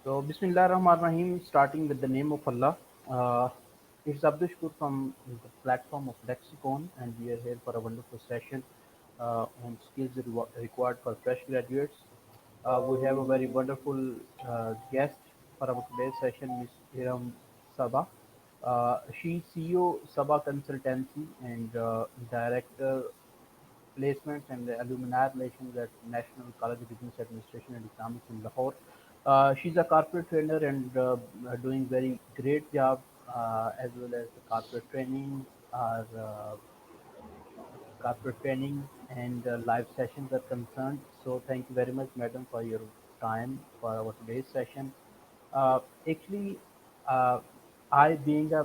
So, Bismillah Rahman Rahim, starting with the name of Allah. It's Abdul Shakur from the platform of Lexicon, and we are here for a wonderful session on skills required for fresh graduates. We have a very wonderful guest for our today's session, Ms. Hiram Sabah. She's CEO Sabah Consultancy and Director Placements and Alumni Relations at National College of Business Administration and Economics in Lahore. She's a corporate trainer and doing very great job as well as the corporate training and live sessions are concerned. So thank you very much, madam, for your time for our today's session. Actually, uh, I being a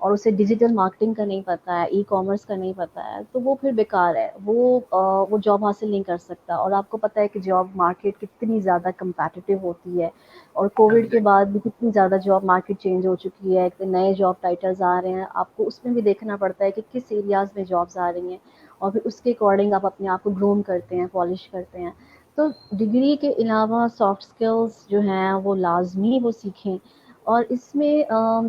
اور اسے digital marketing کا نہیں پتہ ہے، e commerce کا نہیں پتہ ہے، تو وہ پھر بیکار ہے، وہ جاب حاصل نہیں کر سکتا. اور آپ کو پتہ ہے کہ جاب مارکیٹ کتنی زیادہ کمپیٹیٹیو ہوتی ہے، اور کووڈ کے ایگزیکٹ بعد بھی کتنی زیادہ جاب مارکیٹ چینج ہو چکی ہے، نئے جاب ٹائٹلز آ رہے ہیں، آپ کو اس میں بھی دیکھنا پڑتا ہے کہ کس ایریاز میں جابز آ رہی ہیں، اور پھر اس کے اکارڈنگ آپ اپنے آپ کو گروم کرتے ہیں، پالش کرتے ہیں. تو ڈگری کے علاوہ سافٹ اسکلز جو ہیں وہ لازمی وہ سیکھیں. اور اس میں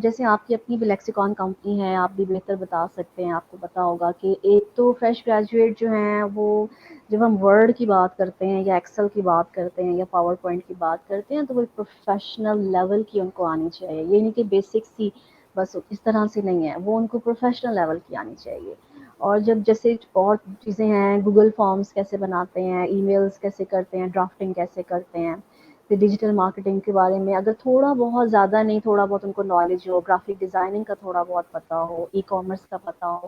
جیسے آپ کی اپنی بھی لیکسیکون کمپنی ہے، آپ بھی بہتر بتا سکتے ہیں، آپ کو پتا ہوگا کہ ایک تو فریش گریجویٹ جو ہیں وہ جب ہم ورڈ کی بات کرتے ہیں یا ایکسل کی بات کرتے ہیں یا پاور پوائنٹ کی بات کرتے ہیں تو وہ پروفیشنل لیول کی ان کو آنی چاہیے، یہ نہیں کہ بیسکس ہی بس اس طرح سے نہیں ہے، وہ ان کو پروفیشنل لیول کی آنی چاہیے. اور جب جیسے اور چیزیں ہیں، گوگل فارمز کیسے بناتے ہیں، ای میلز کیسے کرتے ہیں، ڈرافٹنگ کیسے کرتے ہیں، پھر ڈیجیٹل مارکیٹنگ کے بارے میں اگر تھوڑا بہت زیادہ نہیں تھوڑا بہت ان کو نالج ہو، گرافک ڈیزائننگ کا تھوڑا بہت پتہ ہو، ای کامرس کا پتہ ہو،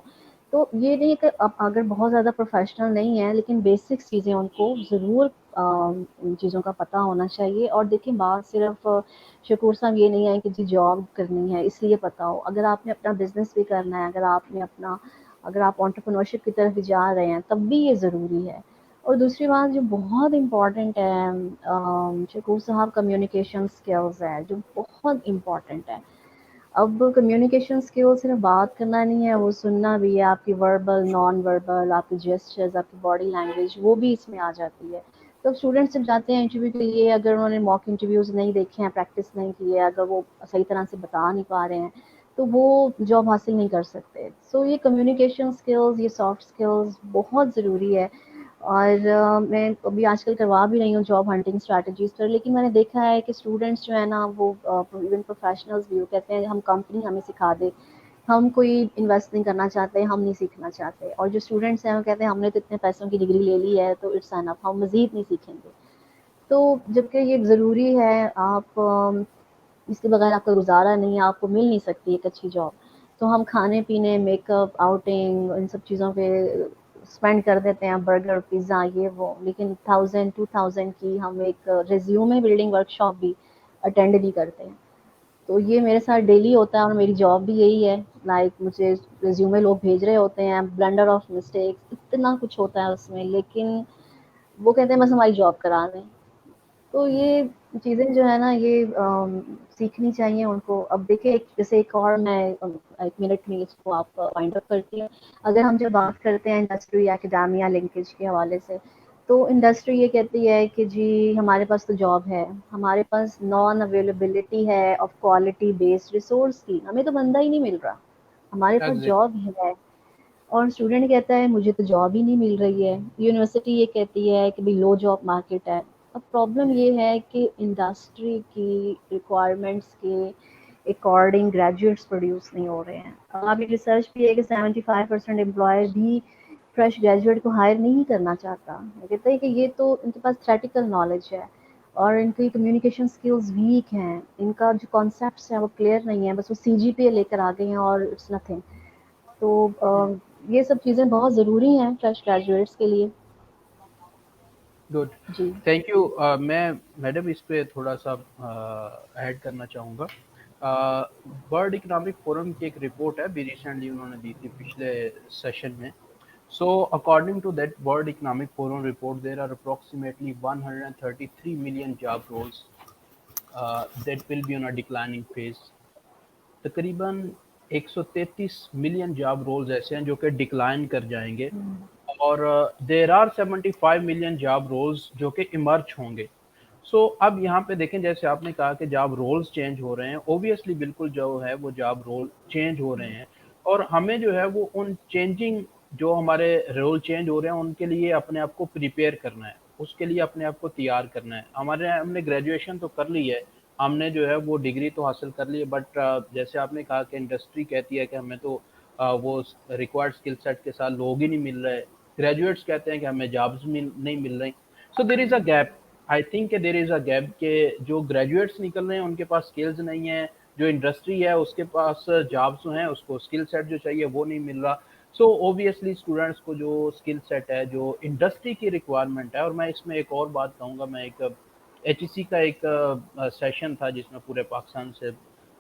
تو یہ نہیں کہ اب اگر بہت زیادہ پروفیشنل نہیں ہے لیکن بیسک چیزیں ان کو ضرور ان چیزوں کا پتہ ہونا چاہیے. اور دیکھیں بات صرف شکور صاحب یہ نہیں ہے کہ جی جاب کرنی ہے اس لیے پتہ ہو، اگر آپ نے اپنا بزنس بھی کرنا ہے، اگر آپ انٹرپرینورشپ کی طرف بھی جا رہے ہیں تب بھی یہ ضروری ہے. اور دوسری بات جو بہت امپورٹنٹ ہے شکور صاحب، کمیونیکیشن اسکلز ہے جو بہت امپورٹنٹ ہے. اب کمیونیکیشن اسکل صرف بات کرنا نہیں ہے، وہ سننا بھی ہے، آپ کی وربل نان وربل، آپ کی جیسچرز، آپ کی باڈی لینگویج وہ بھی اس میں آ جاتی ہے. تو اسٹوڈنٹس جب جاتے ہیں انٹرویو کے لیے، اگر انہوں نے موک انٹرویوز نہیں دیکھے ہیں، پریکٹس نہیں کی ہے، اگر وہ صحیح طرح سے بتا نہیں پا رہے ہیں تو وہ جاب حاصل نہیں کر سکتے. سو یہ کمیونیکیشن اسکلز، یہ سافٹ اسکلز بہت ضروری ہے. اور میں ابھی آج کل کروا بھی رہی ہوں جاب ہنٹنگ اسٹریٹجیز پر، لیکن میں نے دیکھا ہے کہ اسٹوڈنٹس جو ہے نا وہ ایون پروفیشنلز بھی وہ کہتے ہیں ہم کمپنی ہمیں سکھا دے، ہم کوئی انویسٹ نہیں کرنا چاہتے، ہم نہیں سیکھنا چاہتے. اور جو اسٹوڈنٹس ہیں وہ کہتے ہیں ہم نے تو اتنے پیسوں کی ڈگری لے لی ہے تو اٹس انف، ہم مزید نہیں سیکھیں گے. تو جبکہ یہ ضروری ہے، آپ اس کے بغیر آپ کا گزارا نہیں ہے، آپ کو مل نہیں سکتی ایک اچھی جاب. تو ہم کھانے پینے، میک اپ، آؤٹنگ، ان سب چیزوں پہ اسپینڈ کر دیتے ہیں، برگر پیزا یہ وہ، لیکن 1000 2000 کی ہم ایک ریزیومے بلڈنگ ورک شاپ بھی اٹینڈ نہیں کرتے ہیں. تو یہ میرے ساتھ ڈیلی ہوتا ہے اور میری جاب بھی یہی ہے. لائک مجھے ریزیومے لوگ بھیج رہے ہوتے ہیں، بلنڈر آف مسٹیکس اتنا کچھ ہوتا ہے اس میں، لیکن وہ کہتے ہیں بس ہماری جاب کرا دیں. تو یہ چیزیں جو ہے نا یہ سیکھنی چاہیے ان کو. اب دیکھیں جیسے ایک اور میں ایک منٹ میں اس کو آپ فائنڈ اپ کرتی ہوں. اگر ہم جب بات کرتے ہیں انڈسٹری اکیڈیمیا لنکیج کے حوالے سے، تو انڈسٹری یہ کہتی ہے کہ جی ہمارے پاس تو جاب ہے، ہمارے پاس نان اویلیبلٹی ہے آف کوالٹی بیسڈ ریسورس کی، ہمیں تو بندہ ہی نہیں مل رہا، ہمارے پاس ایگزیکٹ جاب ہے. اور اسٹوڈنٹ کہتا ہے مجھے تو جاب ہی نہیں مل رہی ہے. یونیورسٹی یہ کہتی ہے کہ بھی لو جاب مارکیٹ ہے. اب پرابلم یہ ہے کہ انڈسٹری کی ریکوائرمنٹس کے اکارڈنگ گریجویٹس پروڈیوس نہیں ہو رہے ہیں. اب یہ ریسرچ بھی ہے کہ 75% امپلائر بھی فریش گریجویٹ کو ہائر نہیں کرنا چاہتا. وہ کہتا ہے کہ یہ تو ان کے پاس تھیٹیکل نالج ہے اور ان کی کمیونیکیشن سکلز ویک ہیں، ان کا جو کانسیپٹس ہیں وہ کلیئر نہیں ہیں، بس وہ سی جی پی لے کر آ گئے ہیں اور اٹس نتھنگ. تو یہ سب چیزیں بہت ضروری ہیں فریش گریجویٹس کے لیے. گڈ. جی تھینک یو. میں میڈم اس پہ تھوڑا سا ایڈ کرنا چاہوں گا. ورلڈ اکنامک فورم کی ایک رپورٹ ہے، بھی ریسنٹلی انہوں نے دی تھی پچھلے سیشن میں. So, according to that World Economic Forum report, there are approximately 133 million job roles that will be on a declining phase. تقریباً 133 ملین جاب رولز ایسے ہیں جو کہ ڈکلائن کر جائیں گے، اور there are 75 million job roles جو کہ ایمرج ہوں گے. سو اب یہاں پہ دیکھیں جیسے آپ نے کہا کہ جاب رولز چینج ہو رہے ہیں، اوبیسلی بالکل جو ہے وہ جاب رول چینج ہو رہے ہیں، اور ہمیں جو ہے وہ ان چینجنگ جو ہمارے رول چینج ہو رہے ہیں ان کے لیے اپنے آپ کو پریپیئر کرنا ہے، اس کے لیے اپنے آپ کو تیار کرنا ہے. ہم نے گریجویشن تو کر لی ہے، ہم نے جو ہے وہ ڈگری تو حاصل کر لی ہے، بٹ جیسے آپ نے کہا کہ انڈسٹری کہتی ہے کہ ہمیں تو وہ ریکوائرڈ اسکل سیٹ کے ساتھ لوگ ہی نہیں مل رہے، گریجویٹس کہتے ہیں کہ ہمیں جابز نہیں مل رہی. سو دیر از اے گیپ. آئی تھنک کہ دیر از اے گیپ کہ جو گریجویٹس نکل رہے ہیں ان کے پاس اسکلز نہیں ہیں، جو انڈسٹری ہے اس کے پاس جابس ہیں، اس کو اسکل سیٹ جو چاہیے وہ نہیں مل رہا. سو اوبیسلی اسٹوڈنٹس کو جو اسکل سیٹ ہے جو انڈسٹری کی ریکوائرمنٹ ہے. اور میں اس میں ایک اور بات کہوں گا، میں ایک ایچ ای سی کا ایک سیشن تھا جس میں پورے پاکستان سے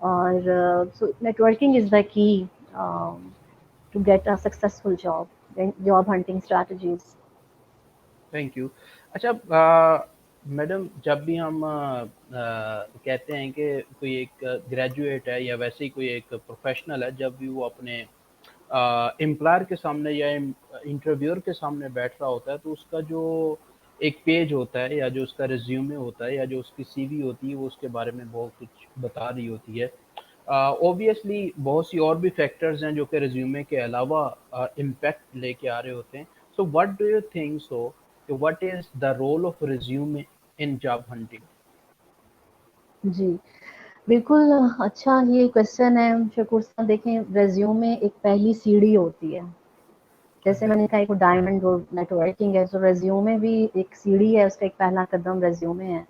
اور so networking is the key to get a successful job hunting strategies. Thank you. اچھا میڈم، جب بھی ہم کہتے ہیں کہ کوئی ایک گریجویٹ ہے یا ویسے ہی کوئی ایک پروفیشنل ہے، جب بھی وہ اپنے امپلائر کے سامنے یا انٹرویور کے سامنے بیٹھ رہا ہوتا ہے، تو اس کا جو ایک پیج ہوتا ہے یا جو اس کا ریزیومے ہوتا ہے یا جو اس کی سی وی ہوتی ہے، وہ اس کے بارے میں بہت کچھ بتا رہی ہوتی ہے. اوبیسلی بہت سی اور بھی فیکٹرز ہیں جو کہ ریزیومے کے علاوہ امپیکٹ لے کے آ رہے ہوتے ہیں. So what do you think so what is the role of resume in job hunting? جی بالکل اچھا یہ کوشچن ہے شکور صاحب. دیکھیں ریزیومے ایک پہلی سیڑھی ہوتی ہے. جیسے میں نے کہا ایک ڈائمنڈ نیٹ ورکنگ ہے، تو ریزیومے بھی ایک سیڑھی ہے، اس کا ایک پہلا قدم ریزیومے ہے.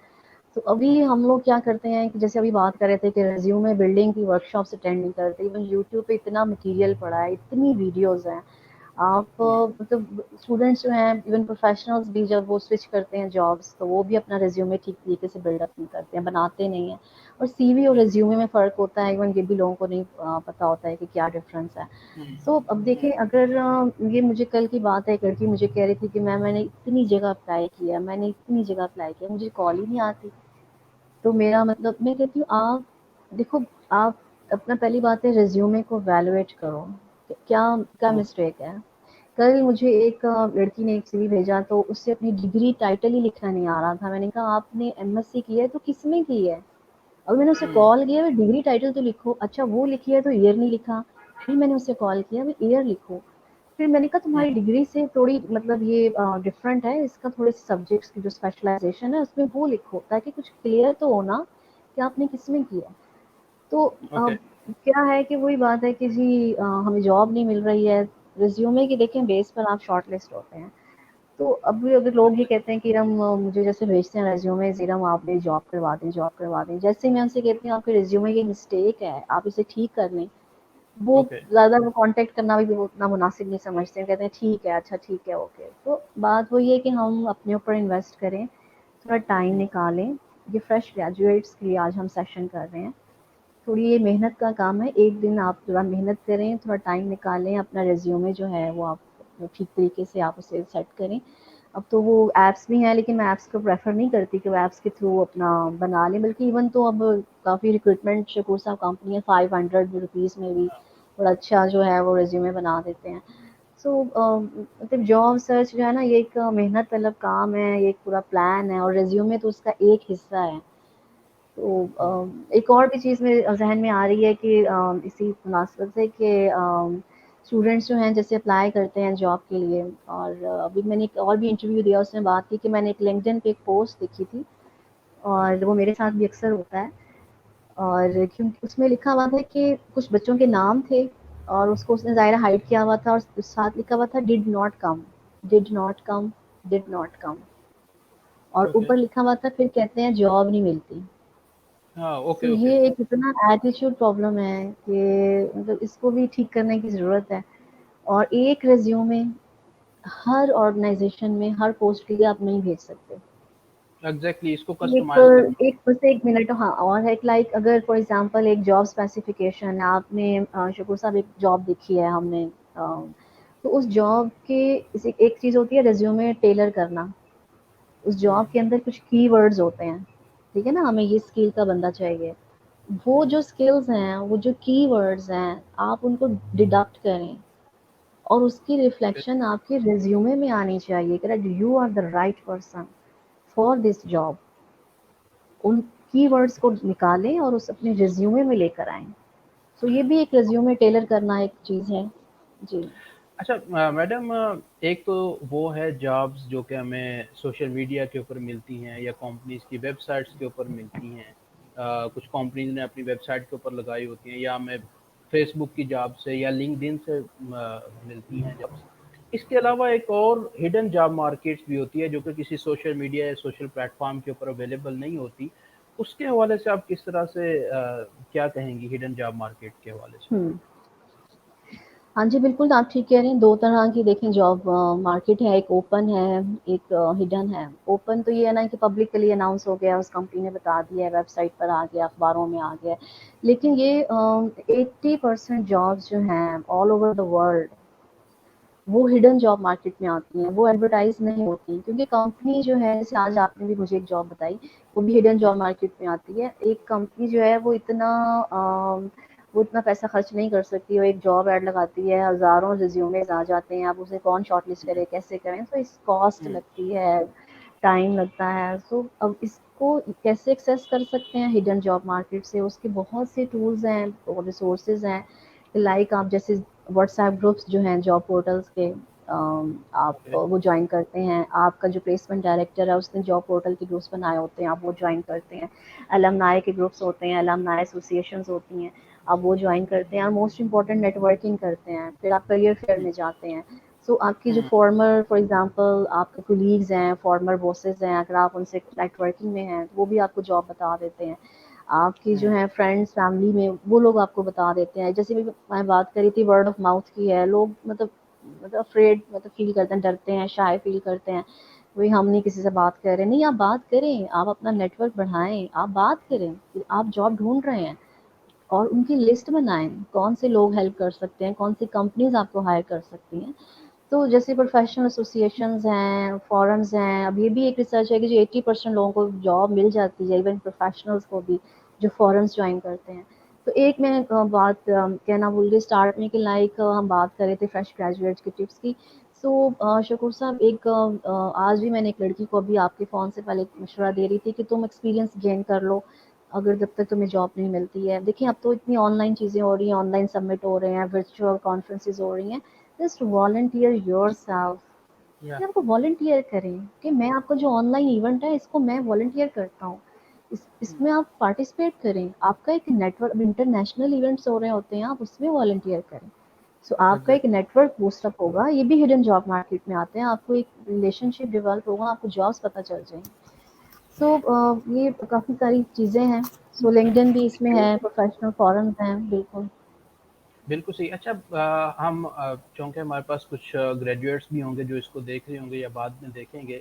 تو ابھی ہم لوگ کیا کرتے ہیں کہ جیسے ابھی بات کر رہے تھے کہ ریزیومے بلڈنگ کی ورک شاپس اٹینڈ نہیں کرتے. ایون یوٹیوب پہ اتنا مٹیریل پڑا ہے، اتنی ویڈیوز ہیں. آپ مطلب اسٹوڈینٹس جو ہیں، ایون پروفیشنلز بھی جب وہ سوئچ کرتے ہیں جابس، تو وہ بھی اپنا ریزیومے ٹھیک طریقے سے بلڈ اپ نہیں کرتے ہیں، بناتے نہیں ہیں. اور سی وی اور ریزیومے میں فرق ہوتا ہے، ایون یہ بھی لوگوں کو نہیں پتہ ہوتا ہے کہ کیا ڈفرینس ہے. سو اب دیکھیں اگر یہ مجھے کل کی بات ہے، ایک لڑکی مجھے کہہ رہی تھی کہ میں نے اتنی جگہ اپلائی کیا، میں نے اتنی جگہ اپلائی کیا، مجھے کال ہی نہیں آتی. تو میرا مطلب میں کہتی ہوں آپ دیکھو، آپ اپنا پہلی بات ہے ریزیومے کو ویلویٹ کرو کہ کیا کیا مسٹیک ہے. کل مجھے ایک لڑکی نے ایک سی وی بھیجا، تو اس سے اپنی ڈگری ٹائٹل ہی لکھنا نہیں آ رہا تھا. میں نے کہا آپ نے ایم ایس سی کی ہے تو کس میں کی ہے؟ اب میں نے اسے کال کیا، ڈگری ٹائٹل تو لکھو. اچھا وہ لکھی ہے تو ایئر نہیں لکھا. پھر میں نے اسے کال کیا، ایئر لکھو. پھر میں نے کہا تمہاری ڈگری سے تھوڑی مطلب یہ ڈفرینٹ ہے، اس کا تھوڑے سبجیکٹس کی جو اسپیشلائزیشن ہے اس میں وہ لکھو، تاکہ کچھ کلیئر تو ہونا کہ آپ نے کس میں کیا. تو اوکے. کیا ہے کہ وہی بات ہے کہ جی ہمیں جاب نہیں مل رہی ہے. ریزیومے کی دیکھیں بیس پر آپ شارٹ لسٹ ہوتے ہیں. تو اب بھی اگر لوگ یہ کہتے ہیں کہ ہم مجھے جیسے بھیجتے ہیں ریزیومے زیرم آپ نے جاب کروا دیں، جاب کروا دیں. جیسے میں ان سے کہتی ہوں آپ کے ریزیومے کی مسٹیک ہے، آپ اسے ٹھیک کر لیں، وہ اوکے. زیادہ وہ کانٹیکٹ کرنا بھی اتنا مناسب نہیں سمجھتے ہیں. کہتے ہیں ٹھیک ہے، اچھا ٹھیک ہے، اوکے. تو بات وہی ہے کہ ہم اپنے اوپر انویسٹ کریں، تھوڑا ٹائم نکالیں. یہ فریش گریجویٹس کے لیے آج ہم سیشن کر رہے ہیں. تھوڑی یہ محنت کا کام ہے. ایک دن آپ تھوڑا محنت کریں، تھوڑا ٹائم نکالیں، اپنا ریزیومے جو ہے وہ آپ ٹھیک طریقے سے آپ اسے سیٹ کریں. اب تو وہ ایپس بھی ہیں، لیکن میں ایپس کو پریفر نہیں کرتی کہ وہ ایپس کے تھرو اپنا بنا لیں. بلکہ ایون تو اب کافی ریکروٹمنٹ شکور صاحب کمپنی ہے 500 روپیز میں بھی بڑا اچھا جو ہے وہ ریزیومے بنا دیتے ہیں. سو مطلب جاب سرچ جو ہے نا، یہ ایک محنت طلب کام ہے، یہ ایک پورا پلان ہے، اور ریزیومے تو اس کا ایک حصہ ہے. تو ایک اور بھی چیز میرے ذہن میں آ رہی ہے کہ اسی مناسبت سے کہ اسٹوڈینٹس جو ہیں جیسے اپلائی کرتے ہیں جاب کے لیے، اور ابھی میں نے ایک اور بھی انٹرویو دیا، اس میں بات کی کہ میں نے ایک لنکڈن پہ ایک پوسٹ دیکھی تھی، اور وہ میرے ساتھ بھی اکثر ہوتا ہے. اور کیونکہ اس میں لکھا ہوا تھا کہ کچھ بچوں کے نام تھے، اور اس کو اس نے ظاہر ہائڈ کیا ہوا تھا، اور ساتھ لکھا ہوا تھا did not come, did not come, did not come. اور اوکے. اوپر لکھا ہوا تھا پھر کہتے ہیں جاب نہیں ملتی. ہاں. تو اوکے. اوکے. یہ ایک اتنا ایٹیچیوڈ پرابلم ہے کہ مطلب اس کو بھی ٹھیک کرنے کی ضرورت ہے. اور ایک ریزیومے ہر آرگنائزیشن میں ہر پوسٹ کے لیے آپ نہیں بھیج سکتے. ایگزیکٹلی، اس کو ایک کسٹمائز کرنا. ایک بس ایک منٹ ہاں اور ہے لائک اگر فار ایگزامپل ایک جاب اسپیسیفکیشن آپ نے شکور صاحب ایک جاب دیکھی ہے ہم نے، تو اس جاب کے ایک چیز ہوتی ہے ریزیومے ٹیلر کرنا. اس جاب کے اندر کچھ کی ورڈز ہوتے ہیں، ٹھیک ہے نا، ہمیں یہ اسکل کا بندہ چاہیے. وہ جو اسکلز ہیں، وہ جو کی ورڈز ہیں، آپ ان کو ڈیڈکٹ کریں، اور اس کی ریفلیکشن آپ کے ریزیومے میں آنی چاہیے کہ you are the right person for this job. ان کی ورڈز کو نکالیں اور اس اپنے ریزیومے میں لے کر آئیں. سو یہ بھی ایک ریزیومے ٹیلر کرنا ایک چیز ہے. جی اچھا میڈم، ایک تو وہ ہے جابس جو کہ ہمیں سوشل میڈیا کے اوپر ملتی ہیں یا کمپنیز کی ویب سائٹس کے اوپر ملتی ہیں. کچھ کمپنیز نے اپنی ویب سائٹ کے اوپر لگائی ہوتی ہیں، یا ہمیں فیس بک کی جاب سے یا لنکڈ ان سے ملتی ہیں جابس. اس کے علاوہ ایک اور ہڈن جاب مارکیٹس بھی ہوتی ہے جو کہ کسی سوشل میڈیا یا سوشل پلیٹ فارم کے اوپر اویلیبل نہیں ہوتی. اس کے حوالے سے آپ کس طرح سے کیا کہیں گی ہڈن جاب مارکیٹ کے حوالے سے؟ ہوں ہاں جی، بالکل آپ ٹھیک کہہ رہے ہیں، 2 طرح کی دیکھیں جاب مارکیٹ ہے، ایک اوپن ہے، ایک ہڈن ہے۔ اوپن تو یہ ہے نا کہ پبلکلی اناؤنس ہو گیا، اس کمپنی نے بتا دیا ہے، ویب سائٹ پر آ گیا، اخباروں میں آ گیا ہے۔ لیکن یہ 80% جابس جو ہیں آل اوور دا ورلڈ، وہ ہڈن جاب مارکیٹ میں آتی ہیں، وہ ایڈورٹائز نہیں ہوتی، کیونکہ کمپنی جو ہے، جیسے آج آپ نے بھی مجھے ایک جاب بتائی، وہ بھی ہڈن جاب مارکیٹ میں آتی ہے۔ ایک کمپنی جو ہے وہ اتنا پیسہ خرچ نہیں کر سکتی، وہ ایک جاب ایڈ لگاتی ہے، ہزاروں ریزیومز آ جاتے ہیں، اب اسے کون شارٹ لسٹ کرے، کیسے کریں، تو اس کاسٹ ہوں، لگتی ہے، ٹائم لگتا ہے۔ سو اب اس کو کیسے ایکسیس کر سکتے ہیں ہڈن جاب مارکیٹ سے؟ اس کے بہت سے ٹولز ہیں اور ریسورسز ہیں، لائک آپ جیسے واٹس ایپ گروپس جو ہیں جاب پورٹلس کے، آپ اوکے، وہ جوائن کرتے ہیں، آپ کا جو پلیسمنٹ ڈائریکٹر ہے اس نے جاب پورٹل کے گروپس بنائے ہوتے ہیں، آپ وہ جوائن کرتے ہیں، المنائی کے گروپس ہوتے ہیں، المنائی ایسوسیشنز ہوتی ہیں، آپ وہ جوائن کرتے ہیں، اور موسٹ امپورٹنٹ نیٹ ورکنگ کرتے ہیں، پھر آپ کریئر فیئر ہوں، میں جاتے ہیں۔ سو آپ کی جو ہوں، فار ایگزامپل آپ کے کولیگز ہیں، فارمر باسز ہیں، اگر آپ ان سے نیٹ ورکنگ میں ہیں تو وہ بھی آپ کو جاب بتا دیتے ہیں۔ آپ کی جو ہوں، ہیں فرینڈس فیملی میں وہ لوگ آپ کو بتا دیتے ہیں، جیسے بھی میں بات کری تھی ورڈ آف ماؤتھ کی ہے، لوگ مطلب افریڈ مطلب فیل کرتے ہیں، ڈرتے ہیں، شائع فیل کرتے ہیں، وہی ہم نہیں کسی سے بات کر رہے، نہیں آپ بات کریں، آپ اپنا نیٹ ورک بڑھائیں، آپ بات کریں کہ آپ جاب ڈھونڈ رہے ہیں، اور ان کی لسٹ بنائیں کون سے لوگ ہیلپ کر سکتے ہیں، کون سی کمپنیز آپ کو ہائر کر سکتی ہیں۔ تو جیسے پروفیشنل ایسوسیشنز ہیں، فورمز ہیں، اب یہ بھی ایک ریسرچ ہے کہ جو 80% لوگوں کو جاب مل جاتی ہے، ایون پروفیشنلز کو بھی جو فورمز جوائن کرتے ہیں۔ تو ایک میں بات کہنا بھول گئی اسٹارٹ میں کہ لائک ہم بات کر رہے تھے فریش گریجویٹس کی ٹپس کی۔ سو شکور صاحب، ایک آج بھی میں نے ایک لڑکی کو ابھی آپ کے فون سے پہلے مشورہ دے رہی تھی کہ تم ایکسپیرینس گین کر لو، اگر جب تک تمہیں جاب نہیں ملتی ہے۔ دیکھیں اب تو اتنی آن لائن چیزیں ہو رہی ہیں، آن لائن سبمٹ ہو رہے ہیں، ورچوئل کانفرنسز ہو رہی ہیں، جسٹ والنٹیئر یور سیلف، یا کہ آپ کو والنٹیئر کریں کہ میں آپ کا جو آن لائن ایونٹ ہے اس کو میں والنٹیئر کرتا ہوں، اس میں آپ پارٹیسپیٹ کریں، آپ کا ایک نیٹ ورک، انٹرنیشنل ایونٹس ہو رہے ہوتے ہیں، آپ اس میں والنٹیئر کریں، سو آپ کا ایک exactly, network boost up ہوگا، یہ بھی ہڈن جاب مارکیٹ میں آتے ہیں، آپ کو ایک ریلیشن شپ ڈیولپ ہوگا، آپ کو جابس پتہ چل جائیں گے۔ سو یہ کافی ساری چیزیں ہیں، سو لنکڈن بھی اس میں ہے، پروفیشنل فورمز ہیں، بالکل۔ بالکل صحیح۔ اچھا، ہم چونکہ ہمارے پاس کچھ گریجویٹس بھی ہوں گے جو اس کو دیکھ رہے ہوں گے یا بعد میں دیکھیں گے،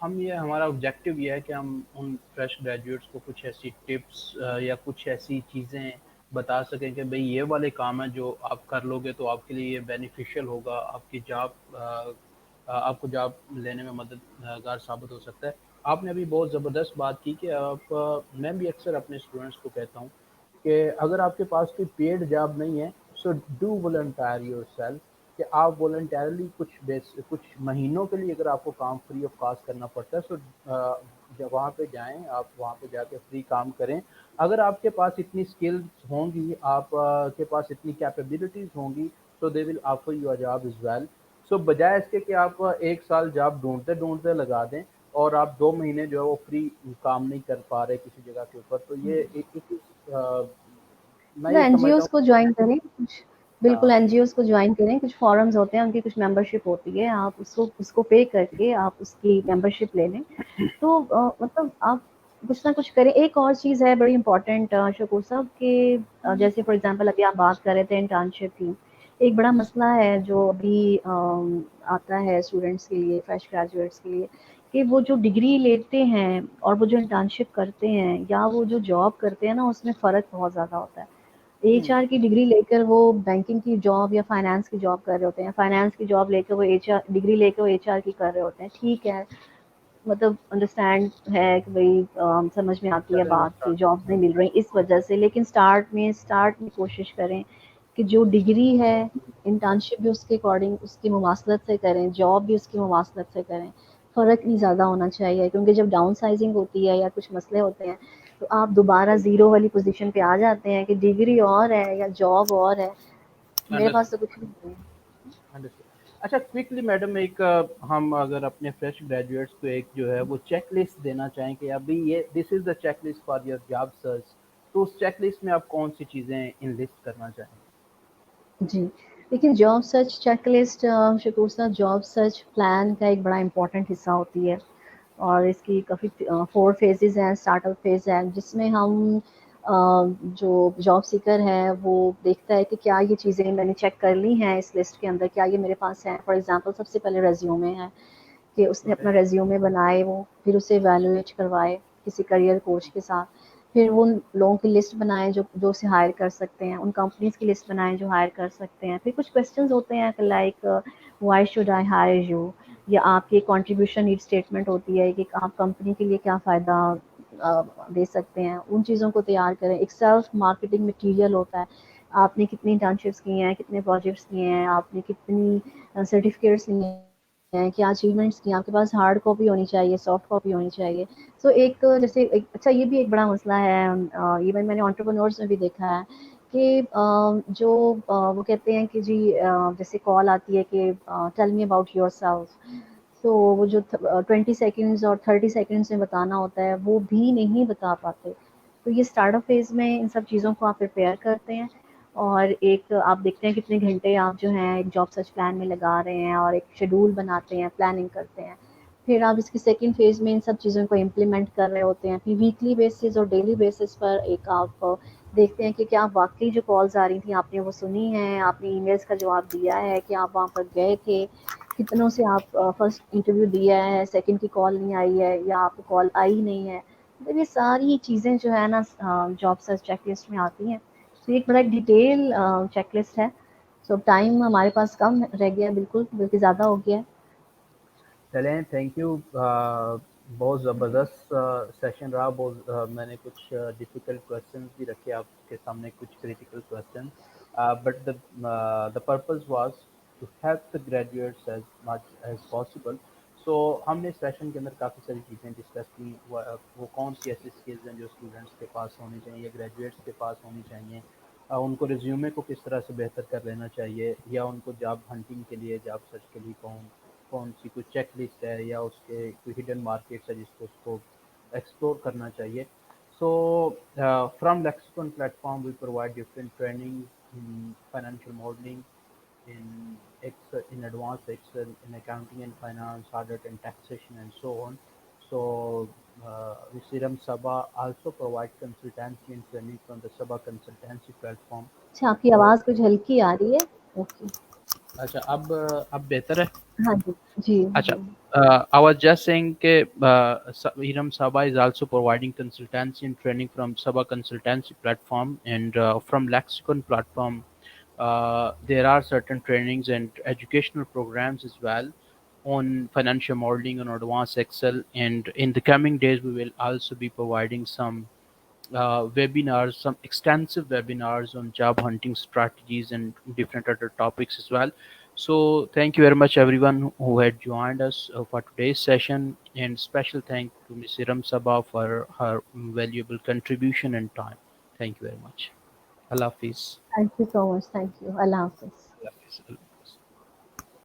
ہم یہ ہمارا آبجیکٹیو یہ ہے کہ ہم ان فریش گریجویٹس کو کچھ ایسی ٹپس یا کچھ ایسی چیزیں بتا سکیں کہ بھئی یہ والے کام ہیں جو آپ کر لو گے تو آپ کے لیے یہ بینیفیشیل ہوگا، آپ کی جاب آپ کو جاب لینے میں مددگار ثابت ہو سکتا ہے۔ آپ نے ابھی بہت زبردست بات کی کہ آپ میں بھی اکثر اپنے اسٹوڈنٹس کو کہتا ہوں کہ اگر آپ کے پاس کوئی پیڈ جاب نہیں ہے، سو ڈو والنٹائر یور سیلف، کہ آپ والنٹیرلی کچھ مہینوں کے لیے اگر آپ کو کام فری آف کاسٹ کرنا پڑتا ہے، سو جب وہاں پہ جائیں، آپ وہاں پہ جا کے فری کام کریں۔ اگر آپ کے پاس اتنی اسکلز ہوں گی، آپ کے پاس اتنی کیپیبلٹیز ہوں گی، so they will offer you a job as well. So بجائے اس کے کہ آپ 1 سال جاب ڈھونڈتے ڈھونڈتے لگا دیں اور آپ 2 مہینے جو ہے وہ فری کام نہیں کر پا رہے کسی جگہ کے اوپر، تو یہ میں یہ این جی سمجھتا اوز کو جوائن کریں کچھ، بالکل ہوں این جی اوز کو جوائن کریں، کچھ فورمز ہوتے ہیں، ان کی کچھ ممبرشپ ہوتی ہے، آپ اس کو پے کر کے آپ اس کی ممبرشپ لے لیں، تو مطلب آپ کچھ نہ کچھ کریں۔ ایک اور چیز ہے بڑی امپورٹنٹ شکور صاحب کہ جیسے فار ایگزامپل ابھی آپ بات کر رہے تھے انٹرنشپ کی، ایک بڑا مسئلہ ہے جو ابھی آتا ہے اسٹوڈینٹس کے لیے، فریش گریجویٹس کے لیے، کہ وہ جو ڈگری لیتے ہیں اور وہ جو انٹرنشپ کرتے ہیں یا وہ جو جاب کرتے ہیں نا، اس میں فرق بہت زیادہ ہوتا ہے۔ ایچ آر کی ڈگری لے کر وہ بینکنگ کی جاب یا فائنانس کی جاب کر رہے ہوتے ہیں، فائنانس کی جاب لے کر وہ ایچ آر ڈگری لے کے وہ ایچ آر کی کر رہے ہوتے ہیں، ٹھیک ہے، مطلب انڈرسٹینڈ ہے کہ بھائی سمجھ میں آتی ہے چلے بات کہ جابس نہیں ہوں مل رہی اس وجہ سے، لیکن اسٹارٹ میں کوشش کریں کہ جو ڈگری ہے انٹرنشپ بھی اس کے اکارڈنگ اس کی مماثلت سے کریں، جاب بھی اس کی مماثلت سے کریں، فرق نہیں زیادہ ہونا چاہیے، کیونکہ جب ڈاؤن سائزنگ ہوتی ہے یا کچھ مسئلے ہوتے ہیں تو آپ دوبارہ زیرو والی پوزیشن پہ آ جاتے ہیں کہ ڈگری اور ہے یا جاب اور ہے، میرے پاس تو انڈرسٹوڈ، کچھ نہیں ہے۔ انڈرسٹوڈ۔ اچھا کوئکلی میڈم، ایک ہم اگر اپنے فریش گریجویٹس کو ایک جو ہے وہ چیک لسٹ دینا چاہیں کہ ابھی یہ this is the checklist for your job search, تو اس چیک لسٹ میں آپ کون سی چیزیں ان لسٹ کرنا چاہیں گے؟ جی، لیکن جاب سرچ چیک لسٹ شکور صاحب جاب سرچ پلان کا ایک بڑا امپورٹنٹ حصہ ہوتی ہے، اور اس کی کافی 4 فیزز ہیں، اسٹارٹ اپ فیز ہے جس میں ہم جو جاب سیکر ہے وہ دیکھتا ہے کہ کیا یہ چیزیں میں نے چیک کر لی ہیں اس لسٹ کے اندر، کیا یہ میرے پاس ہیں. فار ایگزامپل سب سے پہلے ریزیومے ہے کہ اس نے اوکے. اپنا ریزیومے بنائے، وہ پھر اسے ایویلویٹ کروائے کسی کریئر کوچ کے ساتھ. پھر وہ ان لوگوں کی لسٹ بنائیں جو اسے ہائر کر سکتے ہیں، ان کمپنیز کی لسٹ بنائیں جو ہائر کر سکتے ہیں. پھر کچھ کویسچنز ہوتے ہیں like why should I hire you, یا آپ کی کنٹریبیوشن نیڈ اسٹیٹمنٹ ہوتی ہے کہ آپ کمپنی کے لیے کیا فائدہ دے سکتے ہیں. ان چیزوں کو تیار کریں. ایک سیلف مارکیٹنگ مٹیریل ہوتا ہے، آپ نے کتنی انٹرنشپس کی ہیں، کتنے پروجیکٹس کیے ہیں، آپ نے کتنی سرٹیفکیٹس لیے ہیں، کیا اچیومنٹس کی ہیں. آپ کے پاس ہارڈ کاپی ہونی چاہیے، سافٹ کاپی ہونی چاہیے. سو ایک جیسے اچھا یہ بھی ایک بڑا مسئلہ ہے، ایون میں نے انٹرپرینورس میں بھی دیکھا ہے کہ جو وہ کہتے ہیں کہ جی جیسے کال آتی ہے کہ tell me about your self, تو وہ جو 20 سیکنڈز اور 30 سیکنڈز میں بتانا ہوتا ہے وہ بھی نہیں بتا پاتے. تو یہ اسٹارٹ اپ فیز میں ان سب چیزوں کو آپ پریپیئر کرتے ہیں، اور ایک آپ دیکھتے ہیں کتنے گھنٹے آپ جو ہیں ایک جاب سرچ پلان میں لگا رہے ہیں، اور ایک شیڈول بناتے ہیں، پلاننگ کرتے ہیں. پھر آپ اس کی سیکنڈ فیز میں ان سب چیزوں کو امپلیمنٹ کر رہے ہوتے ہیں. پھر ویکلی بیسس اور ڈیلی بیسس پر ایک آپ دیکھتے ہیں کہ کیا واقعی جو کالز آ رہی تھیں آپ نے وہ سنی ہیں، آپ نے ای میلس کا جواب دیا ہے، کہ آپ وہاں پر گئے تھے، کتنوں سے آپ فرسٹ انٹرویو دیا ہے، سیکنڈ کی کال نہیں آئی ہے، یا آپ کو کال آئی نہیں ہے. مطلب یہ ساری چیزیں جو ہے نا جاب سرچ چیک لسٹ میں آتی ہیں. تو ایک بڑا ڈیٹیل چیک لسٹ ہے. سو ٹائم ہمارے پاس کم رہ گیا، بالکل بلکہ زیادہ ہو گیا ہے. چلیں، تھینک یو. بہت زبردست سیشن رہا. بہت میں نے کچھ ڈیفیکلٹ کویشچنز بھی رکھے آپ کے سامنے، کچھ critical question. But the purpose was to help the graduates as much as possible. سو ہم نے اس سیشن کے اندر کافی ساری چیزیں ڈسکس کی. وہ کون سی ایسی اسکلز ہیں جو اسٹوڈنٹس کے پاس ہونی چاہیے، گریجویٹس کے پاس ہونی چاہیے، ان کو ریزیومے کو کس طرح سے بہتر کر لینا چاہیے، یا ان کو جاب ہنٹنگ کے لیے، جاب سرچ کے لیے کون سی کوئی چیک لسٹ ہے، یا اس کے کوئی ہڈن مارکیٹس ہے جس کو اس کو ایکسپلور کرنا چاہیے. So from Lexicon platform we provide different training in financial modeling, in Excel, in advanced Excel, in accounting and finance, audit and taxation, and so on. So, Visiram Sabha also provide consultancy and training from the Sabha consultancy platform. اچھا آپ کی So, آواز کچھ ہلکی آ رہی ہے. Okay. اچھا اب بہتر ہے. ہاں جی. جی اچھا. جی. I was just saying that Hiram Sabha is also providing consultancy and training from Sabha consultancy platform, and from Lexicon platform. There are certain trainings and educational programs as well on financial modeling and advanced Excel. And in the coming days, we will also be providing some webinars, some extensive webinars on job hunting strategies and different other topics as well. So thank you very much everyone who had joined us for today's session, and special thank to Ms. Iram Sabha for her valuable contribution and time. Thank you very much. Allah Hafiz. Thank you so much. Thank you. اللہ حافظ. Allah Hafiz.